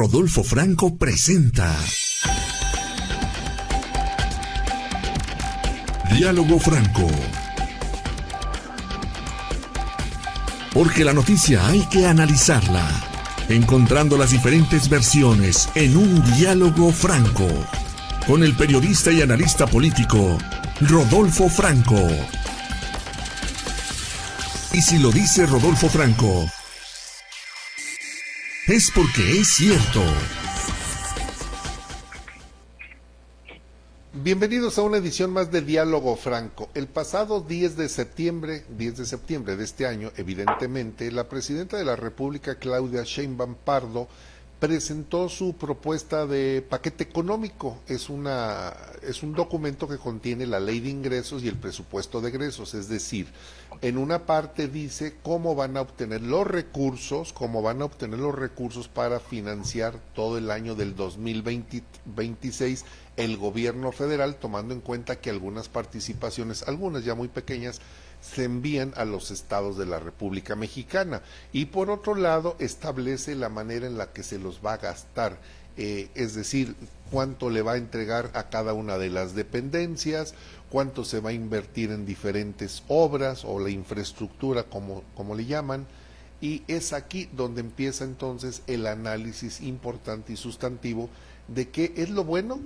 Rodolfo Franco presenta Diálogo Franco. Porque la noticia hay que analizarla, encontrando las diferentes versiones en un diálogo franco, con el periodista y analista político Rodolfo Franco. Y si lo dice Rodolfo Franco, es porque es cierto. Bienvenidos a una edición más de Diálogo Franco. El pasado 10 de septiembre de este año, evidentemente, la presidenta de la República, Claudia Sheinbaum Pardo, presentó su propuesta de paquete económico. Es un documento que contiene la ley de ingresos y el presupuesto de egresos, es decir, en una parte dice cómo van a obtener los recursos, para financiar todo el año del 2026 el gobierno federal, tomando en cuenta que algunas participaciones, algunas ya muy pequeñas, se envían a los estados de la República Mexicana, y por otro lado establece la manera en la que se los va a gastar, es decir, cuánto le va a entregar a cada una de las dependencias, cuánto se va a invertir en diferentes obras o la infraestructura como le llaman, y es aquí donde empieza entonces el análisis importante y sustantivo de qué es lo bueno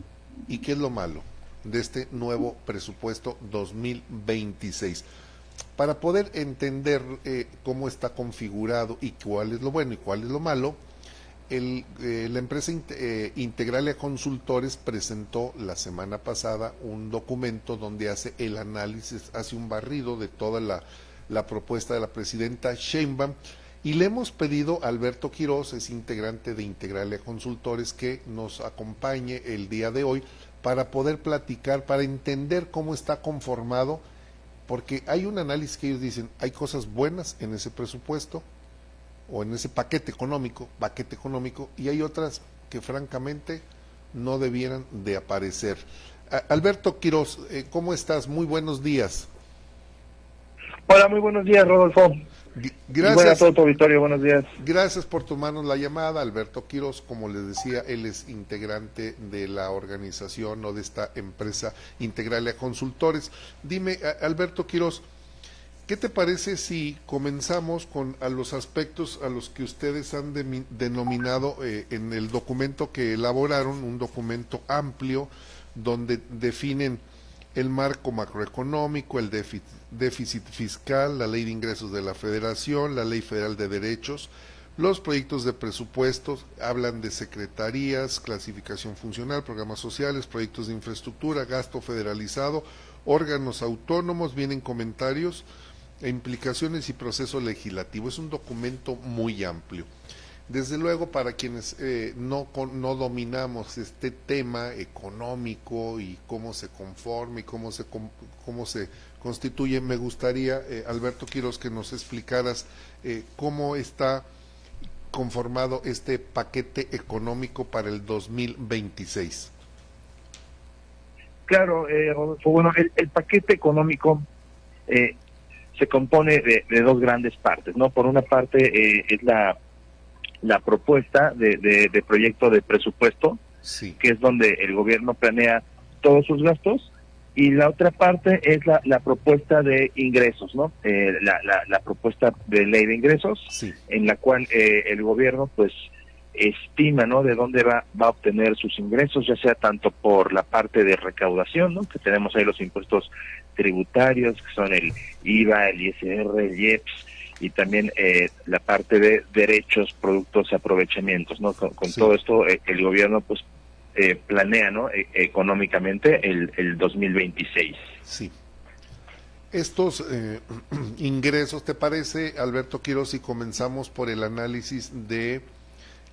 y qué es lo malo de este nuevo presupuesto 2026. Para poder entender cómo está configurado y cuál es lo bueno y cuál es lo malo, la empresa Integralia Consultores presentó la semana pasada un documento donde hace el análisis, hace un barrido de toda la propuesta de la presidenta Sheinbaum, y le hemos pedido a Alberto Quiroz, es integrante de Integralia Consultores, que nos acompañe el día de hoy para poder platicar, para entender cómo está conformado, porque hay un análisis que ellos dicen, hay cosas buenas en ese presupuesto o en ese paquete económico, y hay otras que francamente no debieran de aparecer. Alberto Quiroz, ¿cómo estás? Muy buenos días. Hola, muy buenos días, Rodolfo. Gracias. Buenas a todo tu auditorio, buenos días. Gracias por tomarnos la llamada. Alberto Quiroz, como les decía, él es integrante de la organización o de esta empresa Integralia Consultores. Dime, Alberto Quiroz, ¿qué te parece si comenzamos con los aspectos a los que ustedes han denominado en el documento que elaboraron, un documento amplio donde definen el marco macroeconómico, el déficit fiscal, la ley de ingresos de la federación, la ley federal de derechos, los proyectos de presupuestos, hablan de secretarías, clasificación funcional, programas sociales, proyectos de infraestructura, gasto federalizado, órganos autónomos, vienen comentarios, implicaciones y proceso legislativo. Es un documento muy amplio. Desde luego, para quienes no dominamos este tema económico y cómo se conforma y cómo se constituye, me gustaría, Alberto Quiroz, que nos explicaras cómo está conformado este paquete económico para el 2026. Claro, Rodolfo, bueno, el paquete económico se compone de dos grandes partes, ¿no? Por una parte es la propuesta de proyecto de presupuesto, sí, que es donde el gobierno planea todos sus gastos, y la otra parte es la propuesta de ingresos, ¿no? La propuesta de ley de ingresos, sí, en la cual el gobierno pues estima, ¿no?, de dónde va a obtener sus ingresos, ya sea tanto por la parte de recaudación, ¿no?, que tenemos ahí los impuestos tributarios, que son el IVA, el ISR, el IEPS, y también la parte de derechos, productos y aprovechamientos, ¿no? Con sí, todo esto el gobierno pues planea, ¿no?, económicamente el 2026. Sí. Estos ingresos, ¿te parece, Alberto Quiroz, si comenzamos por el análisis de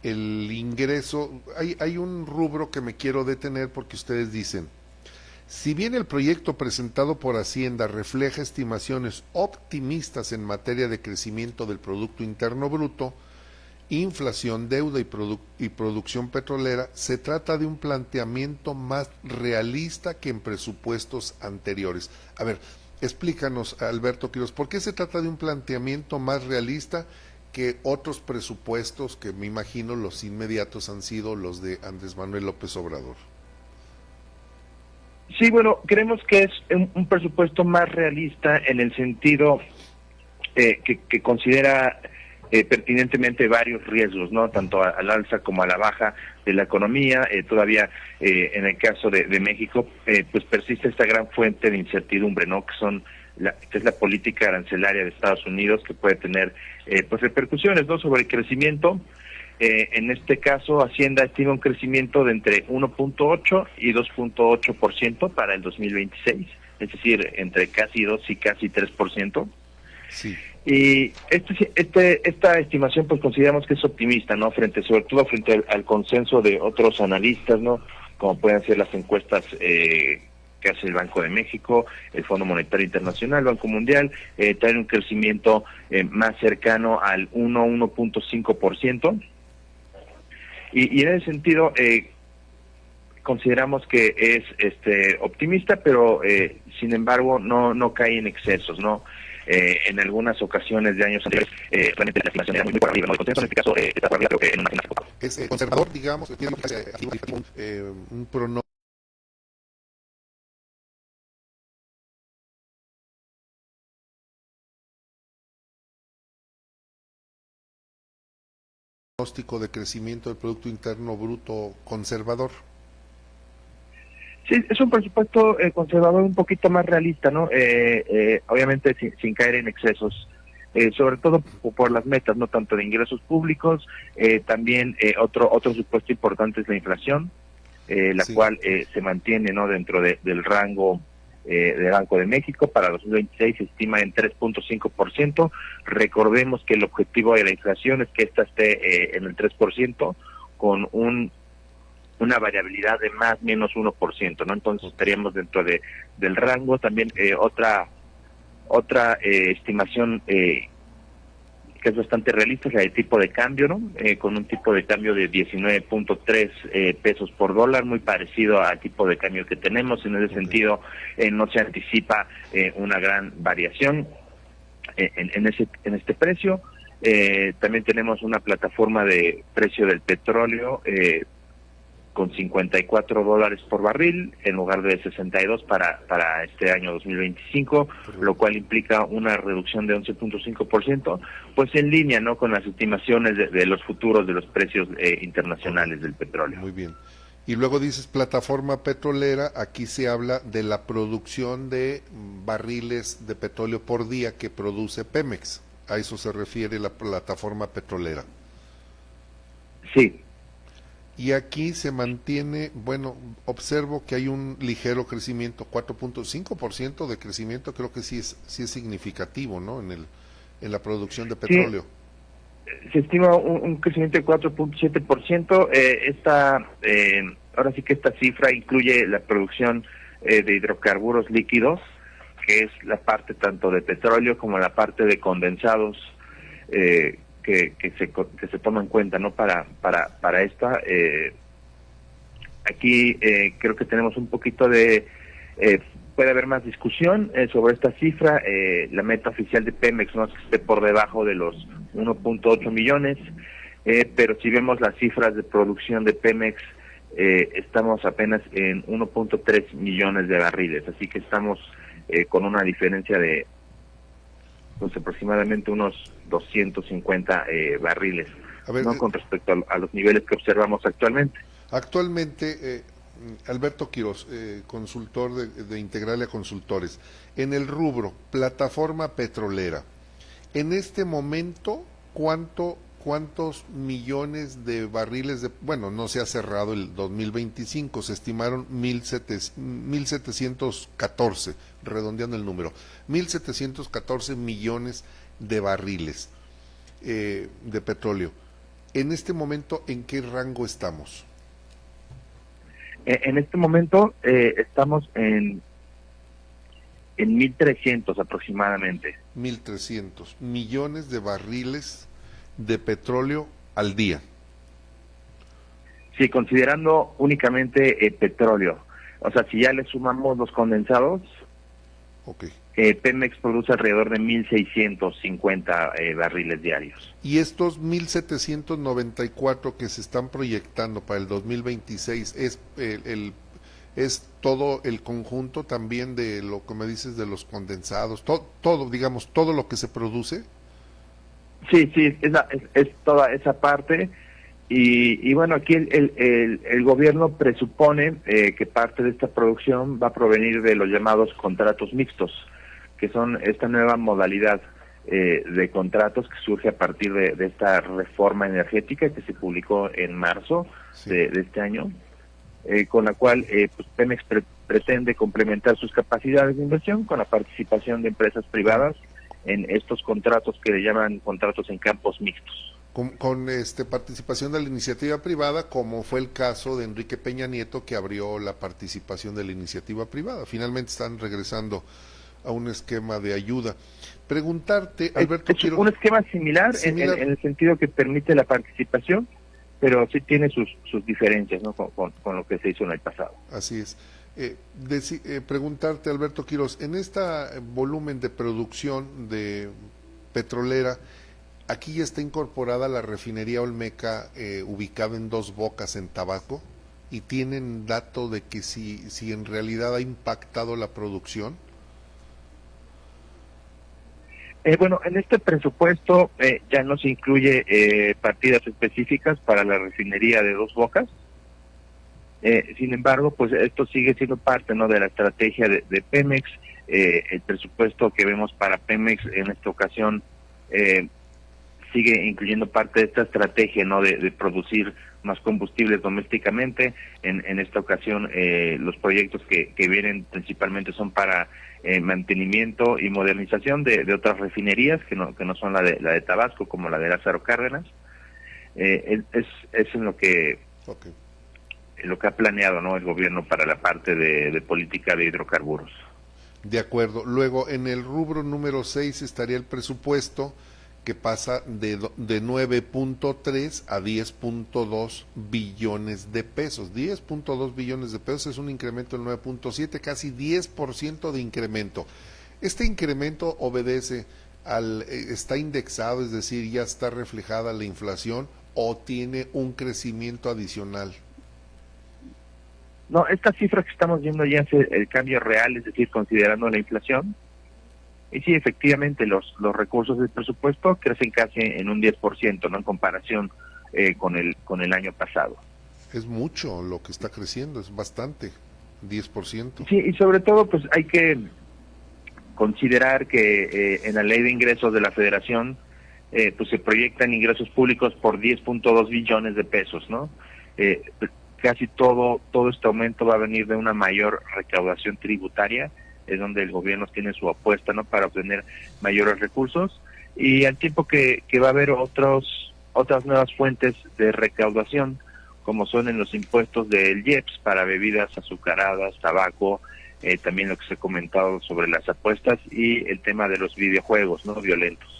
el ingreso? Hay un rubro que me quiero detener porque ustedes dicen, si bien el proyecto presentado por Hacienda refleja estimaciones optimistas en materia de crecimiento del Producto Interno Bruto, inflación, deuda y producción petrolera, se trata de un planteamiento más realista que en presupuestos anteriores. A ver, explícanos, Alberto Quiroz, ¿por qué se trata de un planteamiento más realista que otros presupuestos que me imagino los inmediatos han sido los de Andrés Manuel López Obrador. Sí, bueno, creemos que es un presupuesto más realista en el sentido que considera pertinentemente varios riesgos, ¿no? Tanto al alza como a la baja de la economía. Todavía en el caso de México, pues persiste esta gran fuente de incertidumbre, ¿no? Que es la política arancelaria de Estados Unidos, que puede tener pues repercusiones, ¿no? Sobre el crecimiento. En este caso, Hacienda estima un crecimiento de entre 1.8 y 2.8% para el 2026, es decir, entre casi 2 y casi 3%. Sí. Y esta estimación pues consideramos que es optimista, ¿no? Sobre todo frente al consenso de otros analistas, ¿no? Como pueden ser las encuestas que hace el Banco de México, el Fondo Monetario Internacional, Banco Mundial, traen un crecimiento más cercano al 1.5%. Y en ese sentido consideramos que es optimista, pero sin embargo no cae en excesos, ¿no? En algunas ocasiones de años anteriores, realmente la estimación era muy por arriba, ¿no? El consenso en este caso está por arriba, creo que en un margen más. Es conservador, digamos, tiene un pronóstico de crecimiento del Producto Interno Bruto conservador. Sí, es un presupuesto conservador un poquito más realista, ¿no? Obviamente sin caer en excesos, sobre todo por las metas, no tanto de ingresos públicos, también otro supuesto importante es la inflación, la Sí. cual se mantiene, ¿no? Dentro del rango del Banco de México. Para 2026 se estima en 3.5%. Recordemos que el objetivo de la inflación es que esta esté en el 3%, con una variabilidad de más menos 1%, ¿no? Entonces estaríamos dentro del rango. También otra estimación que es bastante realista es la de tipo de cambio, ¿no? Con un tipo de cambio de 19.3 pesos por dólar, muy parecido al tipo de cambio que tenemos. En ese sentido, no se anticipa una gran variación en este precio. También tenemos una plataforma de precio del petróleo con $54 por barril en lugar de 62 para este año 2025, lo cual implica una reducción de 11.5%, pues en línea, ¿no?, con las estimaciones de los futuros de los precios internacionales del petróleo. Muy bien. Y luego dices plataforma petrolera, aquí se habla de la producción de barriles de petróleo por día que produce Pemex. A eso se refiere la plataforma petrolera. Sí. Y aquí se mantiene, bueno, observo que hay un ligero crecimiento, 4.5% de crecimiento, creo que sí es significativo, ¿no? En la producción de petróleo. Sí, se estima un crecimiento de 4.7%. Ahora sí que esta cifra incluye la producción de hidrocarburos líquidos, que es la parte tanto de petróleo como la parte de condensados, que se toma en cuenta, ¿no? Para esta. Aquí creo que tenemos un poquito puede haber más discusión sobre esta cifra. La meta oficial de Pemex no es que esté por debajo de los 1.8 millones, pero si vemos las cifras de producción de Pemex, estamos apenas en 1.3 millones de barriles, así que estamos con una diferencia de pues aproximadamente unos 250 barriles, A ver, ¿no? Con respecto a los niveles que observamos actualmente. Actualmente, Alberto Quiroz, consultor de Integralia Consultores, en el rubro plataforma petrolera, en este momento, ¿cuántos millones de barriles bueno, no se ha cerrado el 2025, se estimaron 1.714, redondeando el número, 1.714 millones de barriles de petróleo. En este momento, ¿en qué rango estamos? En este momento estamos en 1.300 aproximadamente. 1.300 millones de barriles de petróleo al día. Sí, considerando únicamente petróleo. O sea, si ya le sumamos los condensados, Okay. Pemex produce alrededor de 1.650 barriles diarios. Y estos 1.794 que se están proyectando para el 2026, ¿es todo el conjunto también de lo que me dices de los condensados? Todo, digamos, todo lo que se produce. Sí, es toda esa parte. Y bueno, aquí el gobierno presupone que parte de esta producción va a provenir de los llamados contratos mixtos, que son esta nueva modalidad de contratos que surge a partir de esta reforma energética que se publicó en marzo de este año, con la cual pues Pemex pretende complementar sus capacidades de inversión con la participación de empresas privadas en estos contratos que le llaman contratos en campos mixtos. Con participación de la iniciativa privada, como fue el caso de Enrique Peña Nieto, que abrió la participación de la iniciativa privada. Finalmente están regresando a un esquema de ayuda. Preguntarte, Alberto, es un esquema similar. En el sentido que permite la participación, pero sí tiene sus diferencias, ¿no? con lo que se hizo en el pasado. Así es. Preguntarte, Alberto Quiroz, en este volumen de producción de petrolera, aquí ya está incorporada la refinería Olmeca, ubicada en Dos Bocas, en Tabasco, y tienen dato de que si en realidad ha impactado la producción. Bueno, en este presupuesto ya no se incluye partidas específicas para la refinería de Dos Bocas. Sin embargo, pues esto sigue siendo parte, ¿no?, de la estrategia de Pemex. El presupuesto que vemos para Pemex en esta ocasión sigue incluyendo parte de esta estrategia, ¿no?, de producir más combustibles domésticamente. En esta ocasión los proyectos que vienen principalmente son para mantenimiento y modernización de otras refinerías que no son la de Tabasco, como la de Lázaro Cárdenas. Es en lo que ha planeado, ¿no?, el gobierno para la parte de política de hidrocarburos. De acuerdo. Luego, en el rubro número 6 estaría el presupuesto, que pasa de 9.3 a 10.2 billones de pesos. 10.2 billones de pesos es un incremento del 9.7, casi 10% de incremento. Este incremento obedece está indexado, es decir, ya está reflejada la inflación, o tiene un crecimiento adicional. No, esta cifra que estamos viendo ya es el cambio real, es decir, considerando la inflación. Y sí, efectivamente, los recursos del presupuesto crecen casi en un 10%, ¿no?, en comparación con el año pasado. Es mucho lo que está creciendo, es bastante, 10%. Sí, y sobre todo, pues hay que considerar que en la Ley de Ingresos de la Federación, pues se proyectan ingresos públicos por 10.2 billones de pesos, ¿no? Casi todo este aumento va a venir de una mayor recaudación tributaria, es donde el gobierno tiene su apuesta, ¿no?, para obtener mayores recursos, y al tiempo que va a haber otras nuevas fuentes de recaudación, como son en los impuestos del IEPS para bebidas azucaradas, tabaco, también lo que se ha comentado sobre las apuestas y el tema de los videojuegos no violentos.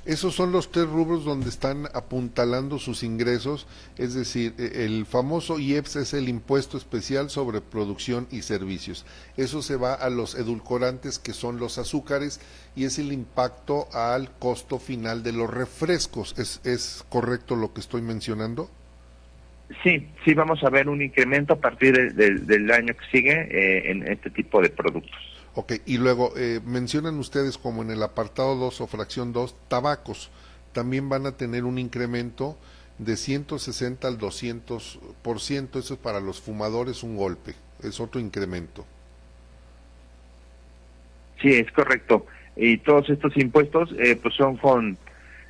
Esos son los tres rubros donde están apuntalando sus ingresos, es decir, el famoso IEPS es el impuesto especial sobre producción y servicios. Eso se va a los edulcorantes, que son los azúcares, y es el impacto al costo final de los refrescos. ¿Es correcto lo que estoy mencionando? Sí, vamos a ver un incremento a partir del año que sigue en este tipo de productos. Ok, y luego mencionan ustedes, como en el apartado 2 o fracción 2, tabacos. También van a tener un incremento de 160 al 200%, eso es para los fumadores un golpe, es otro incremento. Sí, es correcto. Y todos estos impuestos pues son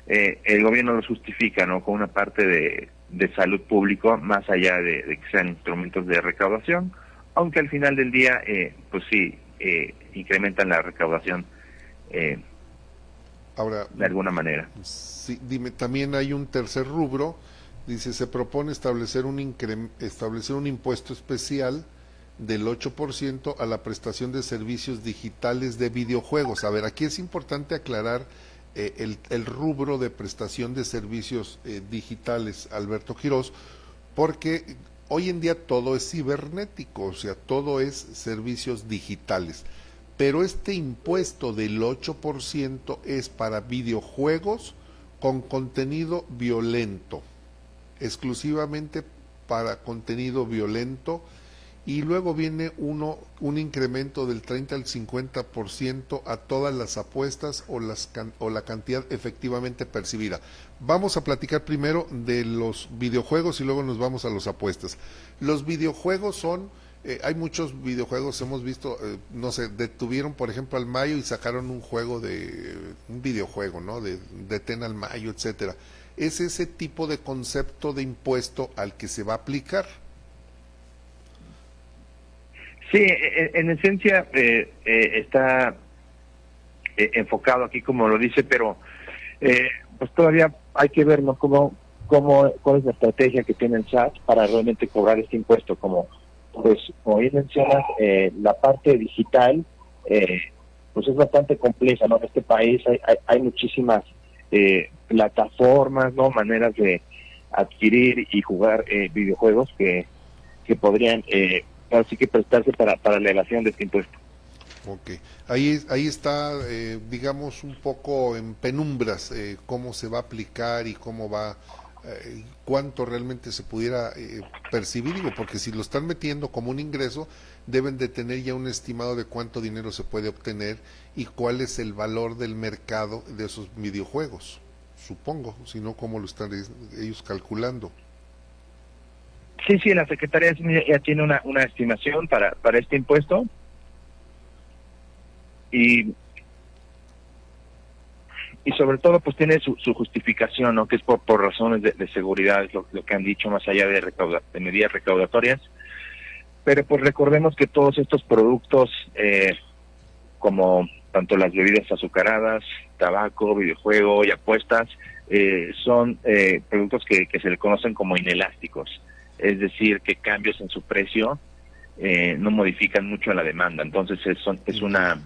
el gobierno los justifica, ¿no?, con una parte de salud público, más allá de que sean instrumentos de recaudación, aunque al final del día, pues sí, incrementan la recaudación ahora, de alguna manera. Sí, dime, también hay un tercer rubro, dice, se propone establecer un impuesto especial del 8% a la prestación de servicios digitales de videojuegos. A ver, aquí es importante aclarar el rubro de prestación de servicios digitales, Alberto Quiroz, porque hoy en día todo es cibernético, o sea, todo es servicios digitales. pero este impuesto del 8% es para videojuegos con contenido violento, exclusivamente para contenido violento, y luego viene un incremento del 30 al 50% a todas las apuestas o la cantidad efectivamente percibida. Vamos a platicar primero de los videojuegos y luego nos vamos a las apuestas. Los videojuegos son, hay muchos videojuegos, hemos visto, no sé, detuvieron por ejemplo al Mayo y sacaron un videojuego, ¿no? De Ten al Mayo, etcétera. Es ese tipo de concepto de impuesto al que se va a aplicar. Sí, en esencia está enfocado aquí como lo dice, pero pues todavía hay que ver, ¿no? cuál es la estrategia que tiene el SAT para realmente cobrar este impuesto. Como bien mencionas, la parte digital pues es bastante compleja, ¿no? En este país hay muchísimas plataformas, ¿no? Maneras de adquirir y jugar videojuegos que podrían así que prestarse para la evasión de este impuesto. Ok, ahí está, digamos, un poco en penumbras cómo se va a aplicar y cómo va, cuánto realmente se pudiera percibir, digo, porque si lo están metiendo como un ingreso, deben de tener ya un estimado de cuánto dinero se puede obtener y cuál es el valor del mercado de esos videojuegos, supongo, si no, cómo lo están ellos calculando. Sí, la Secretaría ya tiene una estimación para este impuesto y sobre todo pues tiene su justificación, ¿no? Que es por razones de seguridad, es lo que han dicho, más allá de medidas recaudatorias. Pero pues recordemos que todos estos productos, como tanto las bebidas azucaradas, tabaco, videojuego y apuestas, son productos que se le conocen como inelásticos. Es decir, que cambios en su precio no modifican mucho la demanda. Entonces es una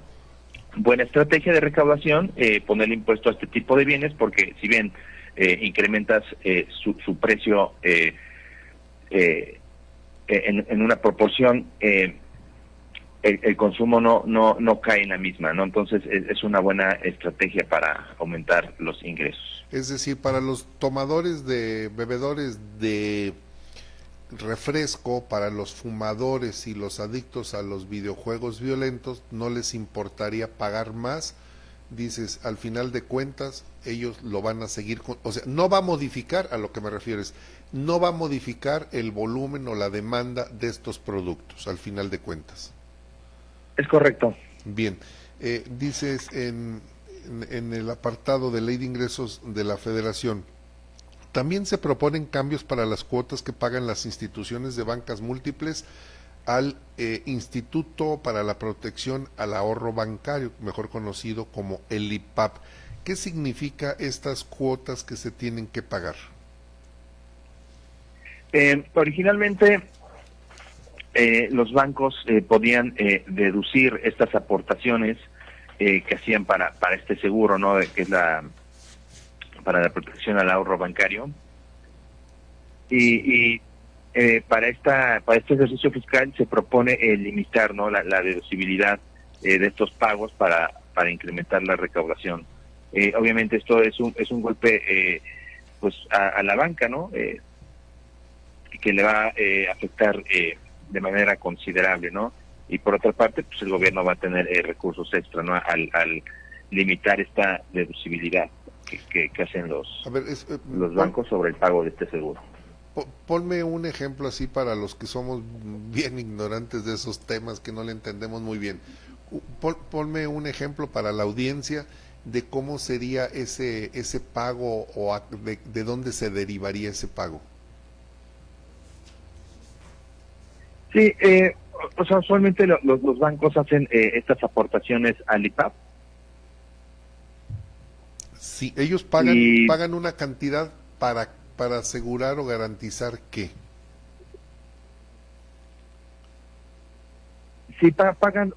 buena estrategia de recaudación poner impuesto a este tipo de bienes, porque si bien incrementas su precio en una proporción, el consumo no cae en la misma, ¿no? Entonces es una buena estrategia para aumentar los ingresos. Es decir, para los bebedores de refresco, para los fumadores y los adictos a los videojuegos violentos, no les importaría pagar más. Dices, al final de cuentas, ellos lo van a seguir o sea, no va a modificar, a lo que me refiero es, no va a modificar el volumen o la demanda de estos productos, al final de cuentas. Es correcto. Bien, dices en el apartado de Ley de Ingresos de la Federación, también se proponen cambios para las cuotas que pagan las instituciones de bancas múltiples al Instituto para la Protección al Ahorro Bancario, mejor conocido como el IPAP. ¿Qué significa estas cuotas que se tienen que pagar? Originalmente los bancos podían deducir estas aportaciones que hacían para este seguro, ¿no? Que es para la protección al ahorro bancario, y para este ejercicio fiscal se propone limitar, ¿no? la deducibilidad de estos pagos para incrementar la recaudación. Obviamente esto es un golpe pues a la banca, ¿no? Que le va a afectar de manera considerable, ¿no? Y por otra parte, pues el gobierno va a tener recursos extra, ¿no? Al limitar esta deducibilidad que hacen los bancos sobre el pago de este seguro. Ponme un ejemplo así para los que somos bien ignorantes de esos temas, que no le entendemos muy bien. Ponme un ejemplo para la audiencia de cómo sería ese pago o de dónde se derivaría ese pago. Sí, o sea, usualmente los bancos hacen estas aportaciones al IPAP. Sí, ellos pagan una cantidad para asegurar o garantizar ¿qué? Sí, pagan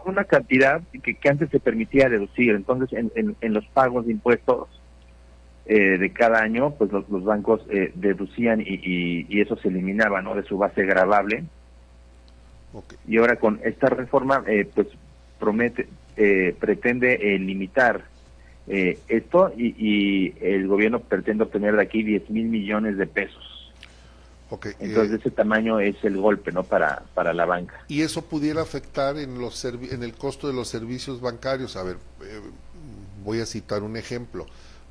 una cantidad que antes se permitía deducir. Entonces, en los pagos de impuestos de cada año, pues los bancos deducían y eso se eliminaba, ¿no?, de su base gravable. Okay. Y ahora con esta reforma, pues pretende limitar esto y el gobierno pretende obtener de aquí 10,000 millones de pesos. Okay. Entonces ese tamaño es el golpe, ¿no?, para la banca. Y eso pudiera afectar en el costo de los servicios bancarios. A ver, voy a citar un ejemplo.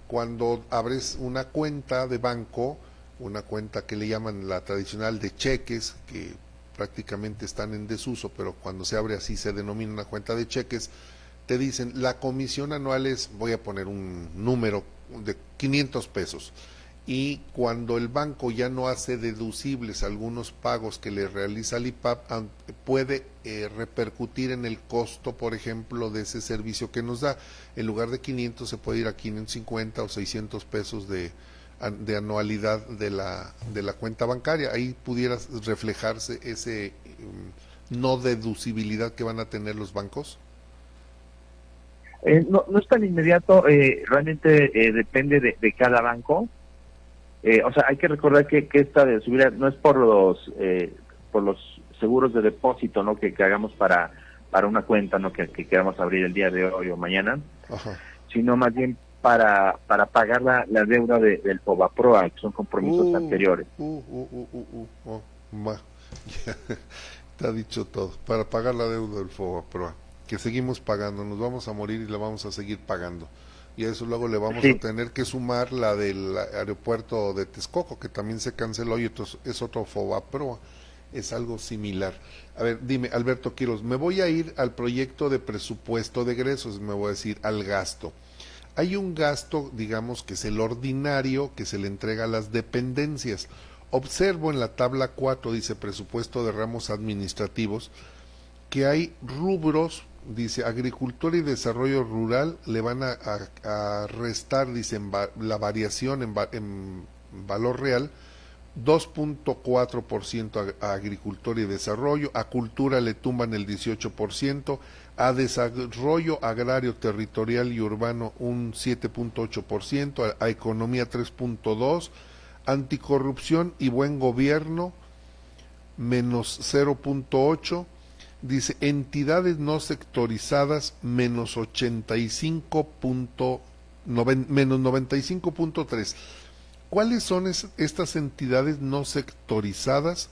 Cuando abres una cuenta de banco, una cuenta que le llaman la tradicional de cheques, que prácticamente están en desuso, pero cuando se abre así se denomina una cuenta de cheques, te dicen la comisión anual es, voy a poner un número, de 500 pesos. Y cuando el banco ya no hace deducibles algunos pagos que le realiza el IPAP, puede repercutir en el costo, por ejemplo, de ese servicio que nos da. En lugar de 500 se puede ir a 550 o 600 pesos de anualidad de la cuenta bancaria. Ahí pudiera reflejarse ese no deducibilidad que van a tener los bancos. No es tan inmediato, realmente depende de cada banco. O sea, hay que recordar que esta de subida no es por los seguros de depósito, ¿no?, que hagamos para una cuenta, ¿no?, que queramos abrir el día de hoy o mañana. Ajá. Sino más bien para pagar la deuda del FOBAPROA, que son compromisos anteriores. Te ha dicho todo, para pagar la deuda del FOBAPROA, que seguimos pagando, nos vamos a morir y la vamos a seguir pagando. Y a eso luego le vamos a tener que sumar la del aeropuerto de Texcoco, que también se canceló, y es otro FOBAPROA, es algo similar. A ver, dime, Alberto Quiroz, me voy a ir al proyecto de presupuesto de egresos, me voy a decir al gasto. Hay un gasto, digamos, que es el ordinario, que se le entrega a las dependencias. Observo en la tabla 4, dice presupuesto de ramos administrativos, que hay rubros. Dice, agricultura y desarrollo rural, le van a restar, dice, la variación en valor real, 2.4% a agricultura y desarrollo, a cultura le tumban el 18%, a desarrollo agrario, territorial y urbano un 7.8%, a economía 3.2%, anticorrupción y buen gobierno menos 0.8%, dice entidades no sectorizadas menos 95.3. ¿Cuáles son estas entidades no sectorizadas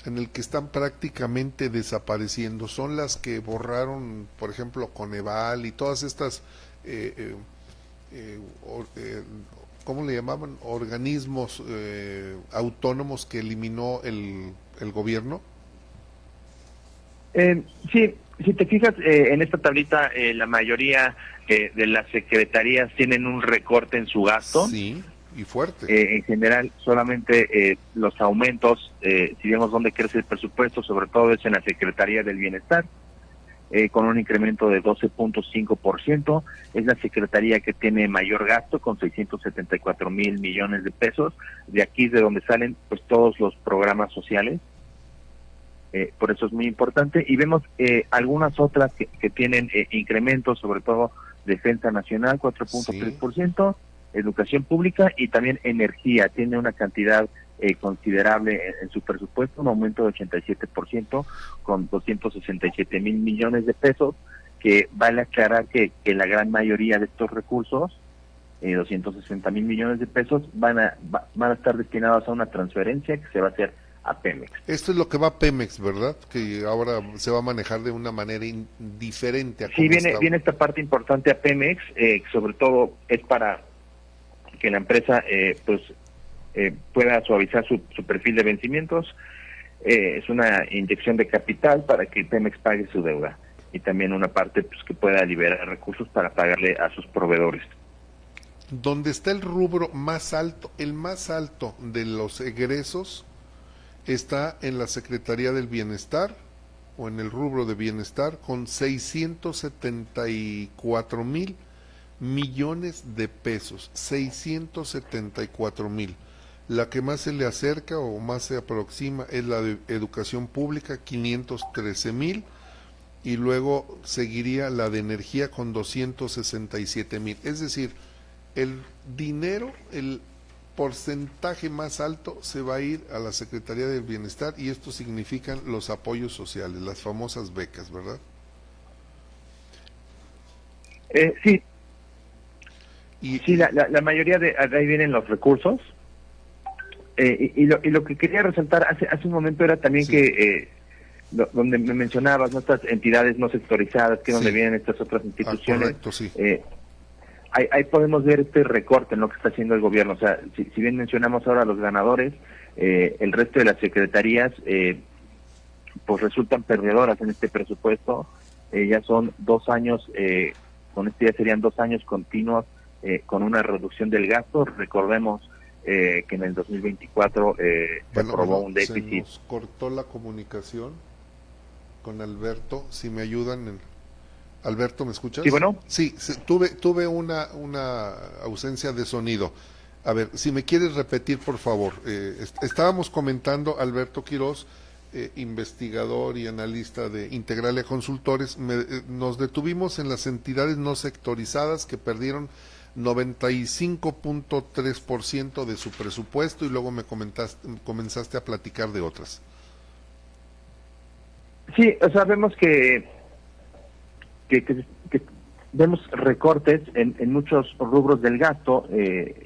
en el que están prácticamente desapareciendo? Son las que borraron, por ejemplo, Coneval y todas estas ¿cómo le llamaban? Organismos autónomos que eliminó el gobierno. Sí, si te fijas en esta tablita, la mayoría de las secretarías tienen un recorte en su gasto. Sí, y fuerte. En general, solamente los aumentos, si vemos dónde crece el presupuesto, sobre todo es en la Secretaría del Bienestar, con un incremento de 12.5%. Es la secretaría que tiene mayor gasto, con 674,000 millones de pesos. De aquí es de donde salen pues todos los programas sociales. Por eso es muy importante. Y vemos algunas otras que tienen incrementos, sobre todo Defensa Nacional, 4.3%, Educación Pública y también Energía. Tiene una cantidad considerable en su presupuesto, un aumento de 87%, con 267,000 millones de pesos, que vale aclarar que la gran mayoría de estos recursos, 260,000 millones de pesos, van a estar destinados a una transferencia que se va a hacer a Pemex. Esto es lo que va a Pemex, ¿verdad? Que ahora se va a manejar de una manera diferente a sí, viene esta parte importante a Pemex, sobre todo es para que la empresa pueda suavizar su perfil de vencimientos. Es una inyección de capital para que Pemex pague su deuda y también una parte pues que pueda liberar recursos para pagarle a sus proveedores. ¿Dónde está el rubro más alto? El más alto de los egresos está en la Secretaría del Bienestar o en el rubro de Bienestar, con 674,000 millones de pesos. 674,000. La que más se le acerca o más se aproxima es la de Educación Pública, 513,000, y luego seguiría la de Energía con 267,000. Es decir, el dinero, el porcentaje más alto se va a ir a la Secretaría del Bienestar, y esto significan los apoyos sociales, las famosas becas, ¿verdad? Sí, Y, sí, la mayoría de ahí vienen los recursos. Y lo que quería resaltar hace un momento era también sí, que donde me mencionabas, ¿no?, estas entidades no sectorizadas, que es donde sí, vienen estas otras instituciones. correcto, sí. Ahí podemos ver este recorte en lo que está haciendo el gobierno. O sea, si bien mencionamos ahora los ganadores, el resto de las secretarías pues resultan perdedoras en este presupuesto. Ya son 2 años, con este ya serían 2 años continuos con una reducción del gasto. Recordemos que en el 2024 se aprobó un déficit. Se nos cortó la comunicación con Alberto. Si me ayudan, Alberto, ¿me escuchas? Sí, bueno. Sí, tuve una ausencia de sonido. A ver, si me quieres repetir, por favor. Estábamos comentando, Alberto Quirós, investigador y analista de Integralia Consultores, nos detuvimos en las entidades no sectorizadas que perdieron 95.3% de su presupuesto, y luego comenzaste a platicar de otras. Sí, o sea, vemos que vemos recortes en muchos rubros del gasto.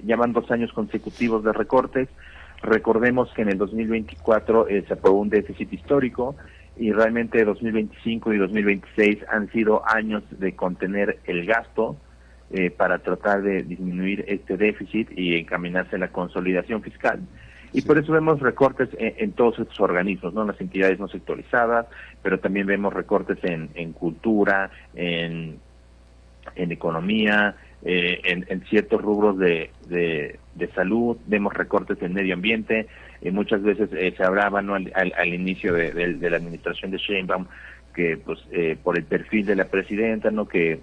Ya van 2 años consecutivos de recortes. Recordemos que en el 2024 se aprobó un déficit histórico, y realmente 2025 y 2026 han sido años de contener el gasto para tratar de disminuir este déficit y encaminarse a la consolidación fiscal. Y por eso vemos recortes en todos estos organismos, ¿no?, en las entidades no sectorizadas, pero también vemos recortes en cultura, en economía, en ciertos rubros de salud. Vemos recortes en medio ambiente. Muchas veces se hablaba, ¿no?, al inicio de la administración de Sheinbaum, que pues por el perfil de la presidenta, ¿no?, que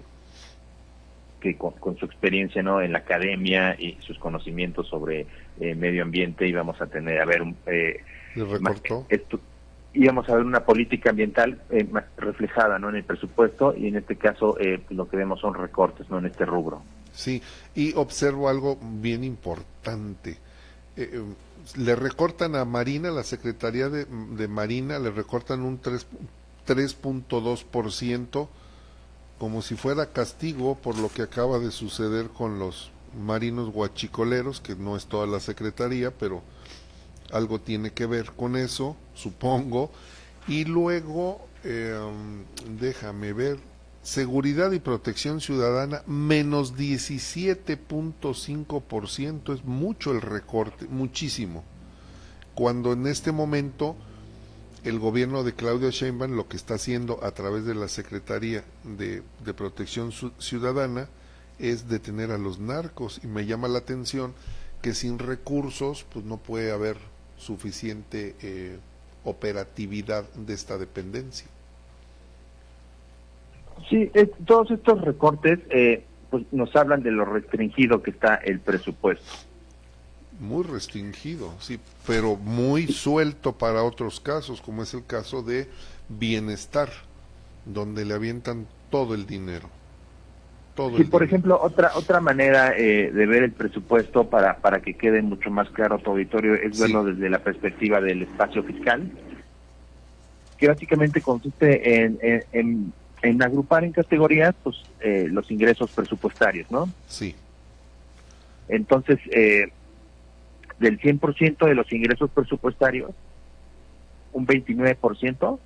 con su experiencia, ¿no?, en la academia y sus conocimientos sobre medio ambiente íbamos a ver íbamos a ver una política ambiental reflejada, ¿no?, en el presupuesto, y en este caso lo que vemos son recortes, ¿no?, en este rubro. Sí, y observo algo bien importante. Le recortan a Marina, la Secretaría de Marina, le recortan un 3.2%, como si fuera castigo por lo que acaba de suceder con los marinos guachicoleros, que no es toda la Secretaría, pero algo tiene que ver con eso, supongo. Y luego, déjame ver, Seguridad y Protección Ciudadana, menos 17.5%, es mucho el recorte, muchísimo. Cuando en este momento el gobierno de Claudia Sheinbaum lo que está haciendo a través de la Secretaría de Protección Ciudadana es detener a los narcos, y me llama la atención que sin recursos pues no puede haber suficiente operatividad de esta dependencia. Sí, todos estos recortes pues nos hablan de lo restringido que está el presupuesto. Muy restringido, sí, pero muy suelto para otros casos, como es el caso de bienestar, donde le avientan todo el dinero. Sí, por ejemplo, otra manera de ver el presupuesto para que quede mucho más claro a tu auditorio es verlo desde la perspectiva del espacio fiscal, que básicamente consiste en agrupar en categorías pues los ingresos presupuestarios, ¿no? Sí. Entonces, del 100% de los ingresos presupuestarios, un 29%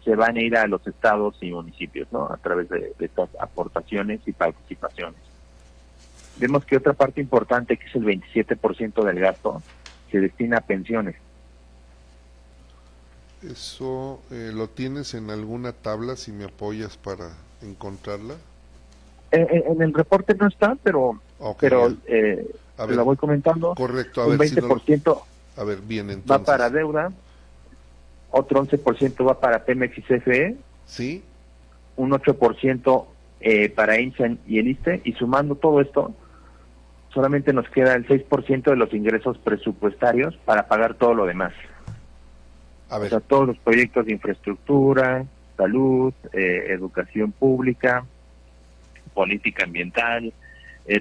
se van a ir a los estados y municipios, ¿no?, a través de estas aportaciones y participaciones. Vemos que otra parte importante, que es el 27% del gasto, se destina a pensiones. ¿Eso lo tienes en alguna tabla, si me apoyas para encontrarla? En el reporte no está, pero a ver, lo voy comentando. Correcto, a un ver 20% si a ver, bien, entonces. va para deuda, otro 11% va para Pemex y CFE, ¿sí?, un 8% para INSA y el ISSSTE, y sumando todo esto, solamente nos queda el 6% de los ingresos presupuestarios para pagar todo lo demás. A ver. O sea, todos los proyectos de infraestructura, salud, educación pública, política ambiental,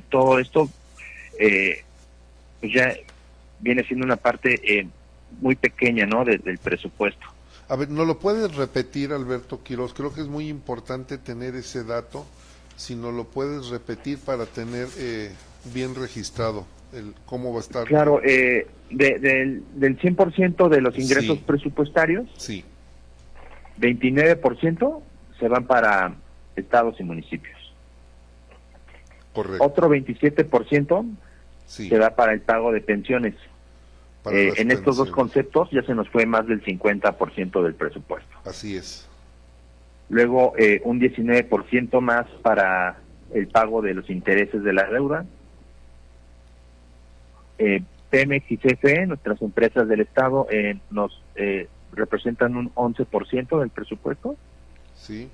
todo esto pues ya viene siendo una parte muy pequeña, ¿no?, del presupuesto. A ver, ¿no lo puedes repetir, Alberto Quiroz? Creo que es muy importante tener ese dato, si no lo puedes repetir para tener bien registrado cómo va a estar. Claro, del 100% de los ingresos presupuestarios, sí, 29% se van para estados y municipios. Correcto. Otro 27% se va para el pago de pensiones. En estos dos conceptos ya se nos fue más del 50% del presupuesto. Así es. Luego un 19% más para el pago de los intereses de la deuda. Pemex y CFE, nuestras empresas del Estado, nos representan un 11% del presupuesto. Sí.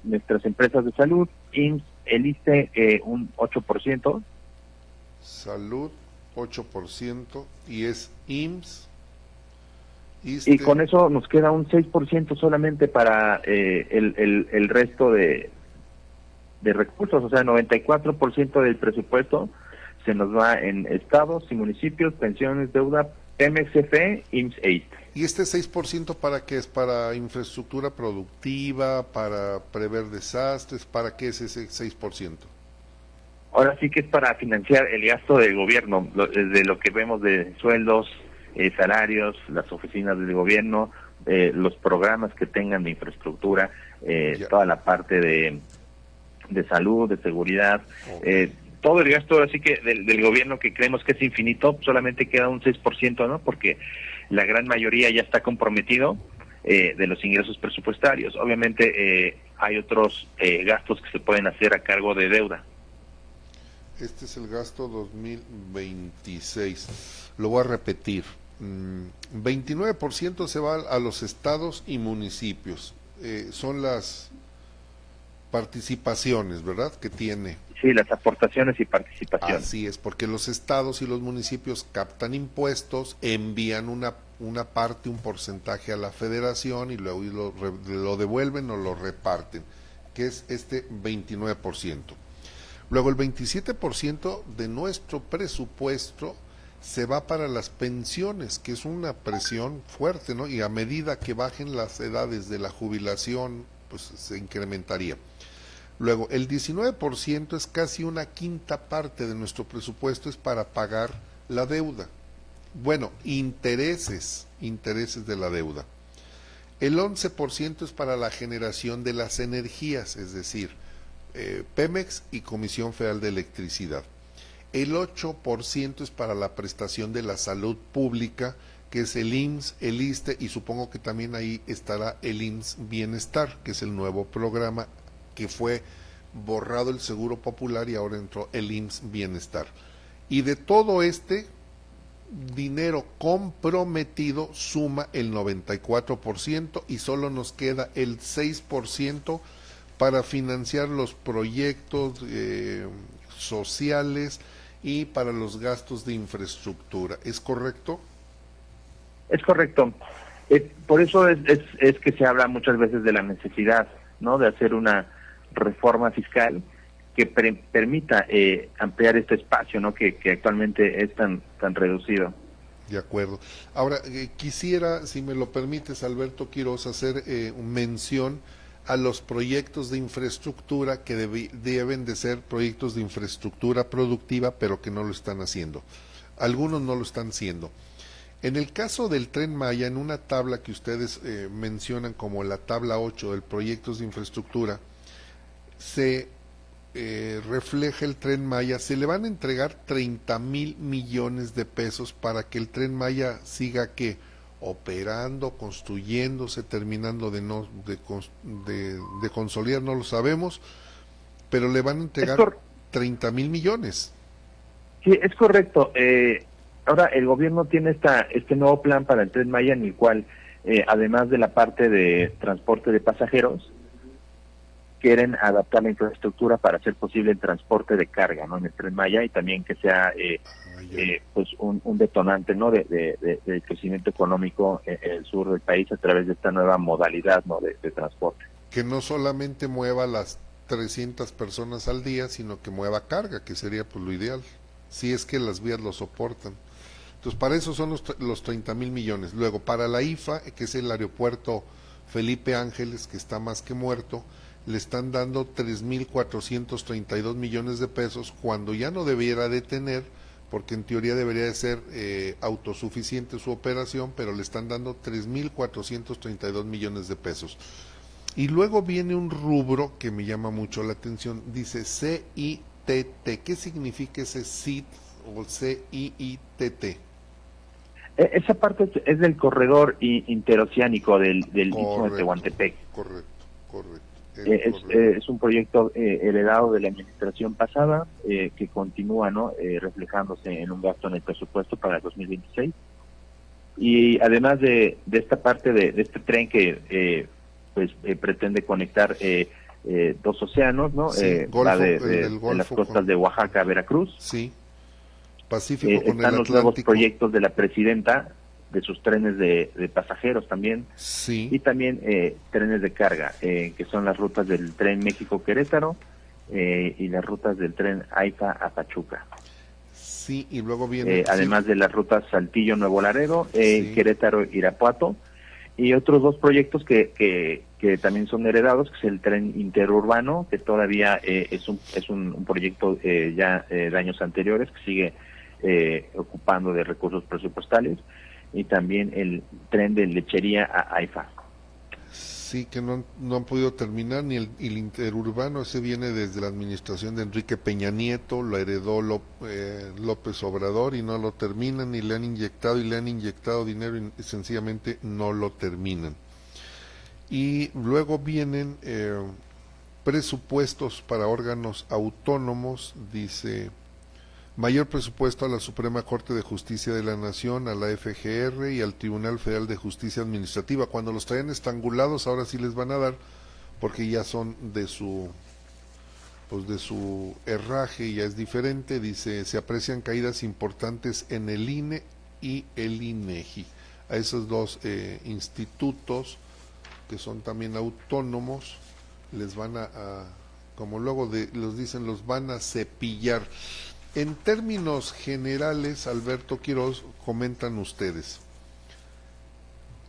Nuestras empresas de salud, IMSS, el ISSSTE, un 8%. Salud, 8%, y es IMSS. Y con eso nos queda un 6% solamente para el resto de recursos, o sea, 94% del presupuesto se nos va en estados y municipios, pensiones, deuda, Pemex, CFE, IMSS e ISSSTE. ¿Y este 6% para qué es? ¿Para infraestructura productiva, para prever desastres? ¿Para qué es ese 6%? Ahora sí que es para financiar el gasto del gobierno, de lo que vemos de sueldos, salarios, las oficinas del gobierno, los programas que tengan de infraestructura, toda la parte de salud, de seguridad, todo el gasto así que del gobierno, que creemos que es infinito, solamente queda un 6%, ¿no? Porque la gran mayoría ya está comprometido de los ingresos presupuestarios. Obviamente hay otros gastos que se pueden hacer a cargo de deuda. Este es el gasto 2026. Lo voy a repetir. 29% se va a los estados y municipios. Son las participaciones, ¿verdad?, que tiene. Sí, las aportaciones y participaciones. Así es, porque los estados y los municipios captan impuestos, envían una parte, un porcentaje a la federación y luego lo devuelven o lo reparten, que es este 29%. Luego el 27% de nuestro presupuesto se va para las pensiones, que es una presión fuerte, ¿no? Y a medida que bajen las edades de la jubilación, pues se incrementaría. Luego, el 19% es casi una quinta parte de nuestro presupuesto, es para pagar la deuda. Bueno, intereses de la deuda. El 11% es para la generación de las energías, es decir, Pemex y Comisión Federal de Electricidad. El 8% es para la prestación de la salud pública, que es el IMSS, el ISSSTE, y supongo que también ahí estará el IMSS Bienestar, que es el nuevo programa que fue borrado el Seguro Popular y ahora entró el IMSS Bienestar. Y de todo este dinero comprometido suma el 94% y solo nos queda el 6% para financiar los proyectos sociales y para los gastos de infraestructura. ¿Es correcto? Es correcto. Por eso es que se habla muchas veces de la necesidad, ¿no?, de hacer una reforma fiscal que permita ampliar este espacio, ¿no?, que actualmente es tan reducido. De acuerdo. Ahora, quisiera, si me lo permites, Alberto Quiroz, hacer mención a los proyectos de infraestructura que deben de ser proyectos de infraestructura productiva, pero que no lo están haciendo. Algunos no lo están haciendo. En el caso del Tren Maya, en una tabla que ustedes mencionan como la tabla 8 del proyectos de infraestructura, se refleja el Tren Maya. Se le van a entregar 30,000 millones de pesos para que el Tren Maya siga operando, construyéndose, terminando de consolidar, no lo sabemos, pero le van a entregar 30,000 millones. Sí, es correcto. Ahora el gobierno tiene este nuevo plan para el Tren Maya, en el cual, además de la parte de transporte de pasajeros, quieren adaptar la infraestructura para hacer posible el transporte de carga, ¿no?, en el Tren Maya, y también que sea pues un detonante, ¿no?, del crecimiento económico en el sur del país a través de esta nueva modalidad, ¿no?, de transporte. Que no solamente mueva 300 personas al día, sino que mueva carga, que sería pues lo ideal, si es que las vías lo soportan. Entonces, para eso son los 30,000 millones. Luego, para la IFA, que es el aeropuerto Felipe Ángeles, que está más que muerto, le están dando 3,432 millones de pesos, cuando ya no debiera de tener, porque en teoría debería de ser autosuficiente su operación, pero le están dando 3,432 millones de pesos. Y luego viene un rubro que me llama mucho la atención, dice CITT. ¿Qué significa ese CIT o CIITT? Esa parte es del corredor interoceánico del Istmo de Tehuantepec. Correcto. Es un proyecto heredado de la administración pasada, que continúa, ¿no?, reflejándose en un gasto en el presupuesto para el 2026. Y además de esta parte de este tren que pretende conectar dos océanos, ¿no? Sí, la de las costas de Oaxaca a Veracruz. Sí. Pacífico con el están los nuevos proyectos de la presidenta, de sus trenes de pasajeros también, sí, y también trenes de carga, que son las rutas del tren México-Querétaro y las rutas del tren AIFA a Pachuca. Sí, y luego viene... además de las rutas Saltillo-Nuevo Laredo, sí, Querétaro-Irapuato, y otros dos proyectos que también son heredados, que es el tren interurbano, que todavía es un proyecto ya de años anteriores, que sigue ocupando de recursos presupuestales, y también el tren de lechería a AIFA. Sí, que no han podido terminar, ni el interurbano, ese viene desde la administración de Enrique Peña Nieto, lo heredó López Obrador y no lo terminan, y le han inyectado dinero y sencillamente no lo terminan. Y luego vienen presupuestos para órganos autónomos, dice... Mayor presupuesto a la Suprema Corte de Justicia de la Nación, a la FGR y al Tribunal Federal de Justicia Administrativa. Cuando los traían estrangulados, ahora sí les van a dar, porque ya son de su herraje y ya es diferente. Dice, se aprecian caídas importantes en el INE y el INEGI. A esos dos institutos, que son también autónomos, les van como luego los dicen, los van a cepillar. En términos generales, Alberto Quiroz, comentan ustedes,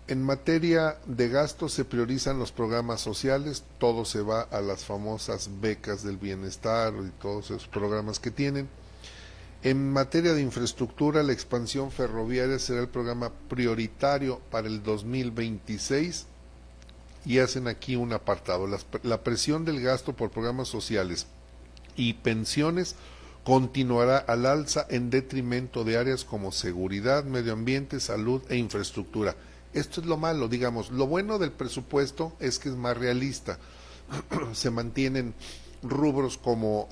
en materia de gasto se priorizan los programas sociales, todo se va a las famosas becas del bienestar y todos esos programas que tienen. En materia de infraestructura, la expansión ferroviaria será el programa prioritario para el 2026, y hacen aquí un apartado, la presión del gasto por programas sociales y pensiones continuará al alza en detrimento de áreas como seguridad, medio ambiente, salud e infraestructura. Esto es lo malo, digamos. Lo bueno del presupuesto es que es más realista. Se mantienen rubros como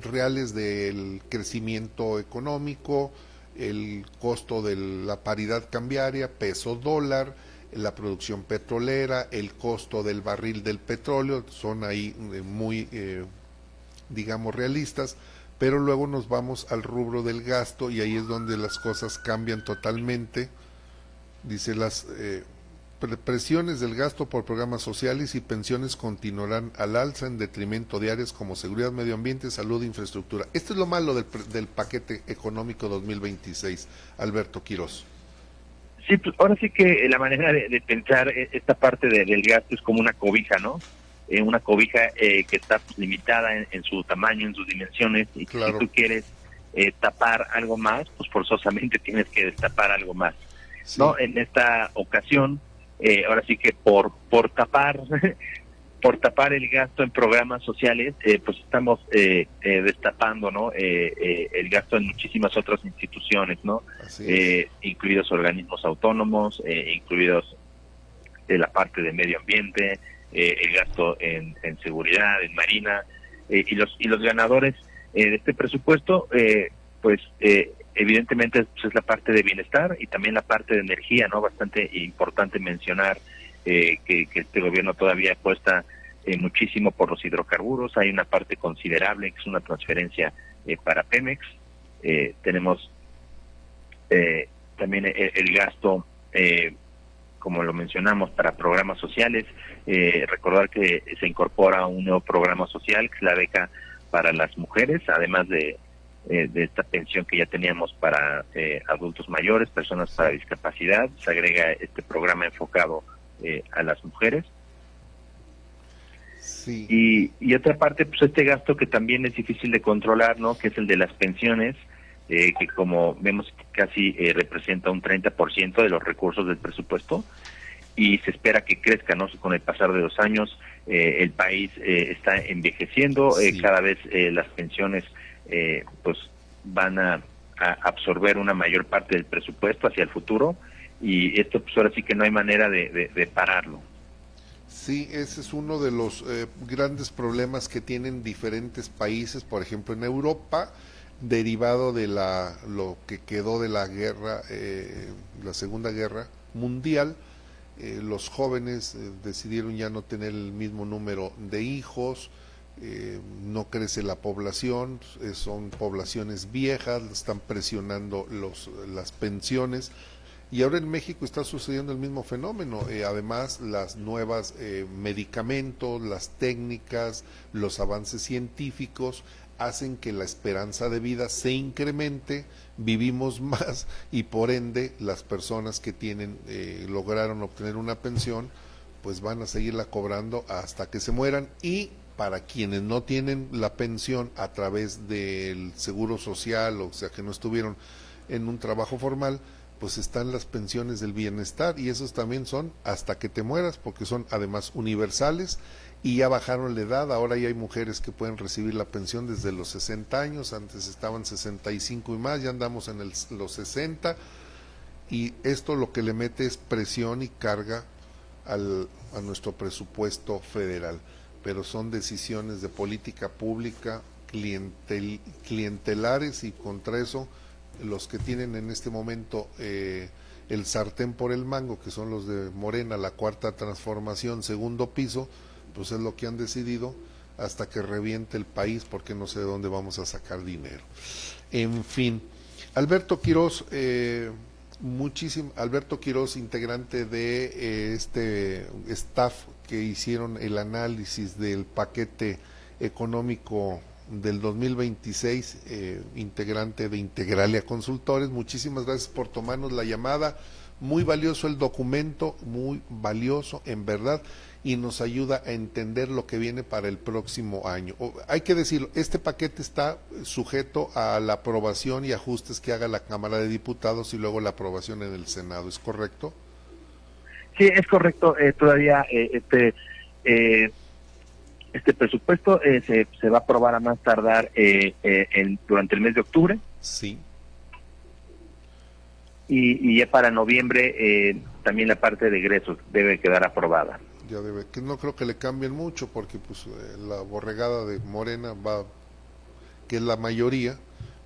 reales del crecimiento económico, el costo de la paridad cambiaria, peso dólar, la producción petrolera, el costo del barril del petróleo, son ahí muy... digamos realistas, pero luego nos vamos al rubro del gasto y ahí es donde las cosas cambian totalmente. Dice, las presiones del gasto por programas sociales y pensiones continuarán al alza en detrimento de áreas como seguridad, medio ambiente, salud e infraestructura. Esto es lo malo del paquete económico 2026, Alberto Quiroz. Sí, pues ahora sí que la manera de pensar esta parte del gasto es como una cobija, ¿no? Una cobija que está limitada en su tamaño, en sus dimensiones, y claro, si tú quieres tapar algo más, pues forzosamente tienes que destapar algo más, sí, ¿no? En esta ocasión, ahora sí que por tapar por tapar el gasto en programas sociales, pues estamos destapando, ¿no? El gasto en muchísimas otras instituciones, ¿no? Incluidos organismos autónomos, incluidos la parte de medio ambiente, el gasto en seguridad, en marina, y los ganadores de este presupuesto, evidentemente pues, es la parte de bienestar y también la parte de energía, ¿no? Bastante importante mencionar que este gobierno todavía apuesta muchísimo por los hidrocarburos. Hay una parte considerable que es una transferencia para Pemex. Tenemos también el gasto como lo mencionamos, para programas sociales. Recordar que se incorpora un nuevo programa social, que es la beca para las mujeres, además de esta pensión que ya teníamos para adultos mayores, personas para discapacidad. Se agrega este programa enfocado a las mujeres. Sí. Y otra parte, pues este gasto que también es difícil de controlar, ¿no? Que es el de las pensiones, que como vemos casi representa un 30% de los recursos del presupuesto, y se espera que crezca, ¿no? Con el pasar de los años, el país está envejeciendo, Sí. cada vez las pensiones pues van a absorber una mayor parte del presupuesto hacia el futuro, y esto pues ahora sí que no hay manera de pararlo. Sí, ese es uno de los grandes problemas que tienen diferentes países, por ejemplo en Europa, derivado de lo que quedó de la guerra, la Segunda Guerra Mundial. Los jóvenes decidieron ya no tener el mismo número de hijos, no crece la población, son poblaciones viejas, están presionando las pensiones. Y ahora en México está sucediendo el mismo fenómeno. Además, las nuevas medicamentos, las técnicas, los avances científicos hacen que la esperanza de vida se incremente, vivimos más, y por ende las personas que lograron obtener una pensión, pues van a seguirla cobrando hasta que se mueran. Y para quienes no tienen la pensión a través del seguro social, o sea que no estuvieron en un trabajo formal, pues están las pensiones del bienestar, y esos también son hasta que te mueras, porque son además universales, y ya bajaron la edad. Ahora ya hay mujeres que pueden recibir la pensión desde los 60 años, antes estaban 65 y más, ya andamos en los 60, y esto lo que le mete es presión y carga a nuestro presupuesto federal, pero son decisiones de política pública clientelares, y contra eso los que tienen en este momento el sartén por el mango, que son los de Morena, la Cuarta Transformación, segundo piso, pues es lo que han decidido, hasta que reviente el país, porque no sé de dónde vamos a sacar dinero. En fin, Alberto Quiroz, Alberto Quiroz, integrante de este staff que hicieron el análisis del paquete económico del 2026, integrante de Integralia Consultores. Muchísimas gracias por tomarnos la llamada. Muy valioso el documento, muy valioso en verdad, y nos ayuda a entender lo que viene para el próximo año. Hay que decirlo, este paquete está sujeto a la aprobación y ajustes que haga la Cámara de Diputados y luego la aprobación en el Senado, ¿es correcto? Sí, es correcto. Todavía este presupuesto se va a aprobar a más tardar durante el mes de octubre. Sí. Y ya para noviembre también la parte de egresos debe quedar aprobada. Ya debe, que no creo que le cambien mucho, porque pues la borregada de Morena que es la mayoría,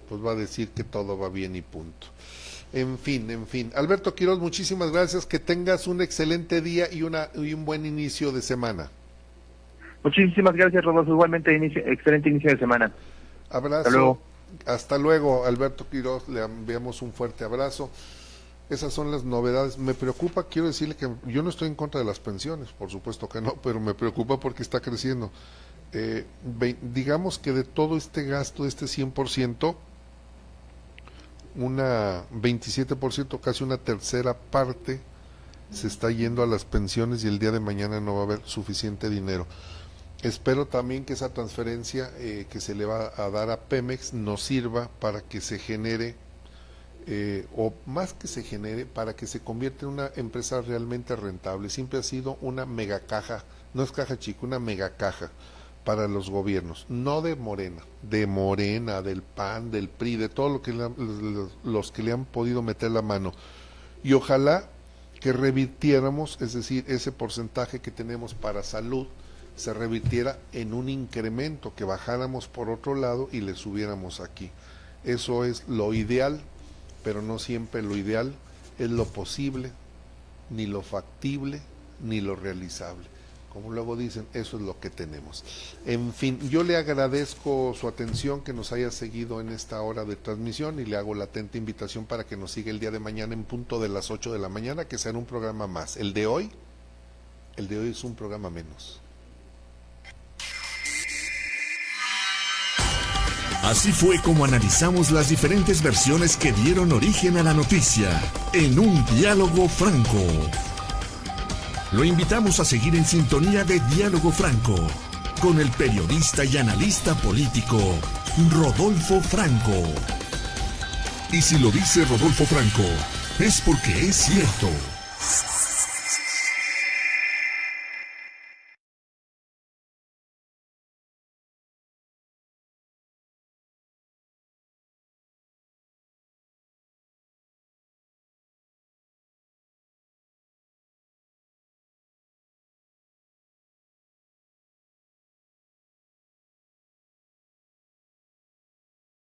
pues va a decir que todo va bien y punto. En fin. Alberto Quiroz, muchísimas gracias, que tengas un excelente día y un buen inicio de semana. Muchísimas gracias, Rodolfo. Igualmente, excelente inicio de semana. Abrazo. Hasta luego, Alberto Quiroz. Le enviamos un fuerte abrazo. Esas son las novedades. Me preocupa, quiero decirle que yo no estoy en contra de las pensiones, por supuesto que no, pero me preocupa porque está creciendo. Digamos que de todo este gasto, de este 100%, una 27%, casi una tercera parte, se está yendo a las pensiones, y el día de mañana no va a haber suficiente dinero. Espero también que esa transferencia que se le va a dar a Pemex nos sirva para que se genere, o más que se genere, para que se convierta en una empresa realmente rentable. Siempre ha sido una mega caja, no es caja chica, una mega caja para los gobiernos, no de Morena, del PAN, del PRI, de todo lo que los que le han podido meter la mano. Y ojalá que revirtiéramos, es decir, ese porcentaje que tenemos para salud, se revirtiera en un incremento, que bajáramos por otro lado y le subiéramos aquí. Eso es lo ideal, pero no siempre lo ideal, es lo posible, ni lo factible, ni lo realizable. Como luego dicen, eso es lo que tenemos. En fin, yo le agradezco su atención, que nos haya seguido en esta hora de transmisión, y le hago la atenta invitación para que nos siga el día de mañana en punto de las 8 de la mañana, que será un programa más. El de hoy es un programa menos. Así fue como analizamos las diferentes versiones que dieron origen a la noticia, en un diálogo franco. Lo invitamos a seguir en sintonía de Diálogo Franco, con el periodista y analista político, Rodolfo Franco. Y si lo dice Rodolfo Franco, es porque es cierto.